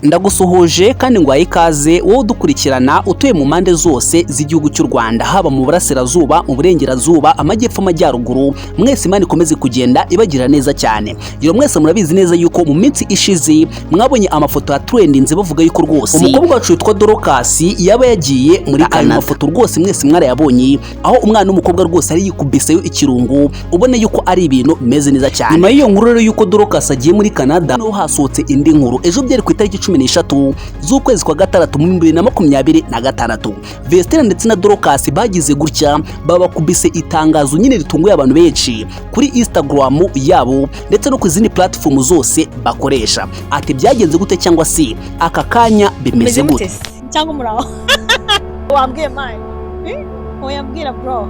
Ndagusuhuje kandi ngwaye ikaze wowe udukurikirana utuye mu mpande zose z'igihugu cy'u Rwanda, haba mu burasirazuba, mu burengerazuba, amajyepfo, amajyaruguru. Mwese Imana ikomeze kugenda ibagira neza cyane. Iyo mwese murabizi neza yuko mu minsi ishize mwabonye amafoto ya trendinze bavuga yuko rwose umukobwa wacu witwa Dorcas yaba yagiye muri ayo mafoto rwose mwese mwarayabonye, aho umwana w'umukobwa rwose ari yikubiseyo ikirungu, ubone yuko ari ibintu bimeze neza cyane. Nyuma y'iyo nkuru rero yuko Dorcas agiye muri Canada, no hasohotse indi nkuru ejo byari ku itariki 13 z'ukwezi kwa gatandatu mu 2026. Vestine ndetse na Dorcas bagize gutya babakubise itangazo nyine ritunguye abantu benshi kuri Instagram yabo ndetse no ku zindi platform zose bakoresha. Ati byagenze gute cyangwa se aka kanya bimeze gute? Cyangwa muraho wambwiye mai oyambwira bro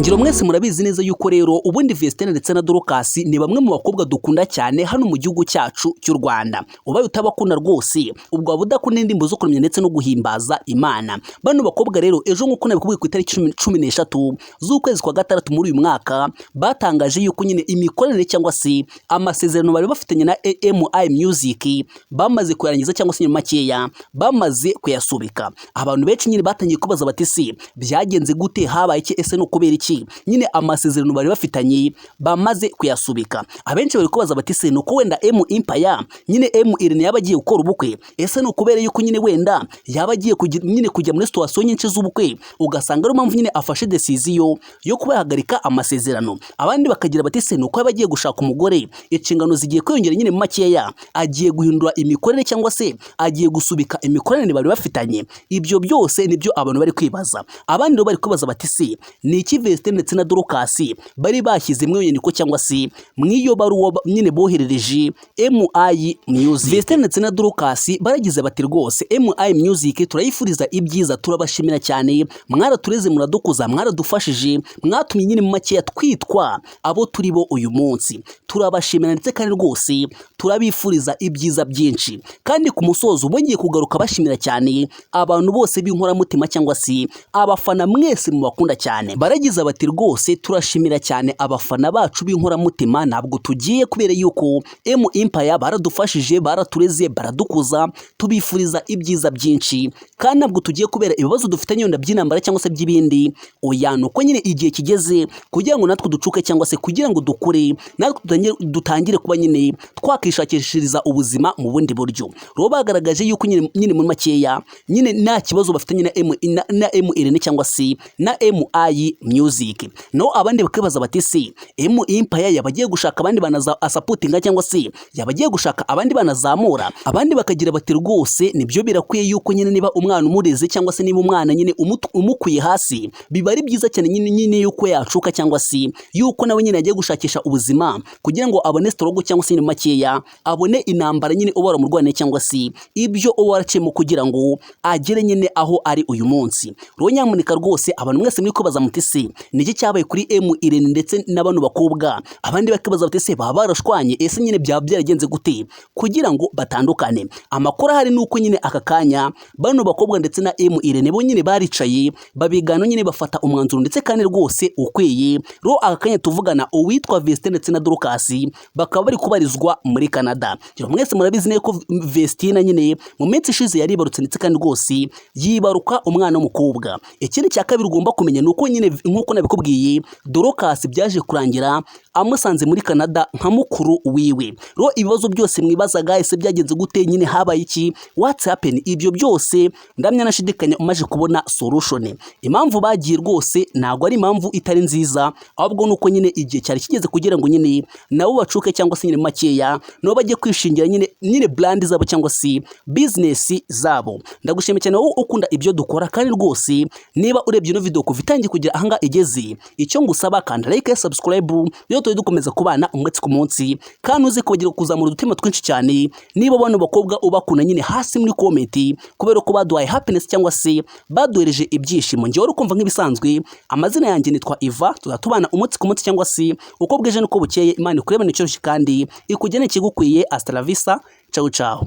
Ngiro mwese murabizi neza yuko rero ubundi Vestine ndetse na Dorcas ni bamwe mu bakobwa dukunda cyane hano mu gihugu cyacu cy'u Rwanda. Ubaye utabakunda rwose ubwo abudakunda indirimbo zo kuramya ndetse no guhimbaza Imana. Bano bakobwa rero ejo nk'uko nabikubwiye ku itariki 13 z'ukwezi kwa gatandatu muri uyu mwaka batangaje yuko nyine imikoranire cyangwa se amasezerano bari bafitanye na AMI Music bamaze kuyarangiza cyangwa se nyuma makeya bamaze kuyasubika. Abantu benshi nyine batangiye kubaza bati si byagenze gute, habaye iki, ese no kubera iki nyine amasezerano bari bafitanye bamaze kuyasubika. Abenshi bari kubaza bati se no ko wenda M Empire nyine M Irene yabagiye gukora ubukwe, ese no kubera yuko nyine wenda yabagiye kujya muri situation nyinshi z'ubukwe ugasanga ari mpamvu nyine afashe decision yo kubahagarika amasezerano. Abandi bakagira bati se no ko yabagiye gushaka umugore, inshingano zigiye kwiyongera nyine mu makeya, agiye guhindura imikorere cyangwa se agiye gusubika imikorere bari bafitanye. Ibyo byose nibyo abantu bari kwibaza. Abandi rero bari kwibaza bati se ni iki Vestine ndetse na Dorcas bari bashyize mu nyandiko cyangwa se mwiyo baruwa nyine boherereje MI Music. Vestine ndetse na Dorcas baragize bati rwose MI Music turayifuriza ibyiza, turabashimira cyane, mwaratureze, muradukuza, mwaradufashije, mwatumye nyine mu makeya twitwa abo turi bo uyu munsi. Turabashimira ndetse kandi rwose turabifuriza ibyiza byinshi. Kandi ku musozo bongeye kugaruka bashimira cyane abantu bose b'inkoramutima cyangwa se abafana mwese mu bakunda cyane. Baragize bati rwose turashimira cyane abafana bacu b'inkoramutima, ntabwo tugiye kubera yuko M Empire baradufashije, baratureze, baradukuza, tubifuriza ibyiza byinshi. Kandi ntabwo tugiye kubera ibibazo dufitanye yonda by'intambara cyangwa se by'ibindi, oya nuko nyine igihe kigeze kugira ngo natwe ducuke cyangwa se kugira ngo dukure, natwe dutangire kuba nyine twakishakishiriza ubuzima mu bundi buryo. Ro bagaragaje yuko nyine muri makeya nyine nta kibazo bafitanye na M Irene cyangwa se na MI Music. No abandi bakibaza bati se M Empire yabagiye gushaka abandi banaza supportinga cyangwa se yabagiye gushaka abandi banazamura. Abandi bakagira bati rwose nibyo birakwiye yuko nyine niba umwana umureze cyangwa se niba umwana nyine umukuye hasi biba ari byiza cyane nyine yuko yacuka cyangwa se yuko nawe nyine yagiye gushakisha ubuzima kugira ngo abone strogo cyangwa se makeya abone intambara nyine ubara mu Rwanda cyangwa se ibyo waracemo kugira ngo agere nyine aho ari uyu munsi. Nyamuneka rwose abantu mwese muri kubaza muti se niki cyabaye kuri M Irene ndetse n'abantu bakobwa. Abandi bakibaza bati se baba barashwanye, ese nyine byaba byaragenze gute kugira ngo batandukane. Amakuru hari nuko nyine aka kanya bano bakobwa ndetse na M Irene bo nyine baricaye babigana nyine bafata umwanzuro ndetse kandi rwose ukweye. Ro aka kanya tuvugana uwitwa Vestine ndetse na Dorcas bakaba bari kubarizwa muri Canada. Mwese murabizi ne ko Vestine nyine mu minsi ishize yaribarutse ndetse kandi rwose yibaruka umwana w'umukobwa. Ikindi cya kabiri ugomba kumenya nuko nyine nkuko nabikubwiye Dorcas byaje kurangira amusanze muri Canada nka mukuru wiwe. Ro ibibazo byose mwibazaga ese byagenze gute, nyine habaye iki, what's happen, ibyo byose ndamya nashidikanya umaje kubona solution. Impamvu bagiye rwose ntago ari impamvu itari nziza, ahubwo nuko nyine igihe cyari kigeze kugira ngo nyine nabo bacuke cyangwa se nyine makeya no bajye kwishingira nyine brand zabo cyangwa se business zabo. Ndagushimiye cyane wowe ukunda ibyo dukora, kandi rwose niba urebye no video kuva itangiye kugira ahanga igeze, icyo ngusaba kanda like, subscribe, yo tuye dukomeza kubana umwetsi ku munsi, kandi uzi kugira kuzamura udutima twinshi cyane. Niba abantu bakobwa ubakuna nyine hasi muri comment kubera ko baduhaye happiness cyangwa se baduhereje ibyishimo. Ngiye wari kumva nk'ibisanzwe, amazina yanjye nitwa Iva, tuzatubana umwetsi ku munsi cyangwa se uko bweje nuko bukeye. Imana ikurebane cyoroshye kandi ikugene kigukwiye. Hasta la vista, ciao ciao.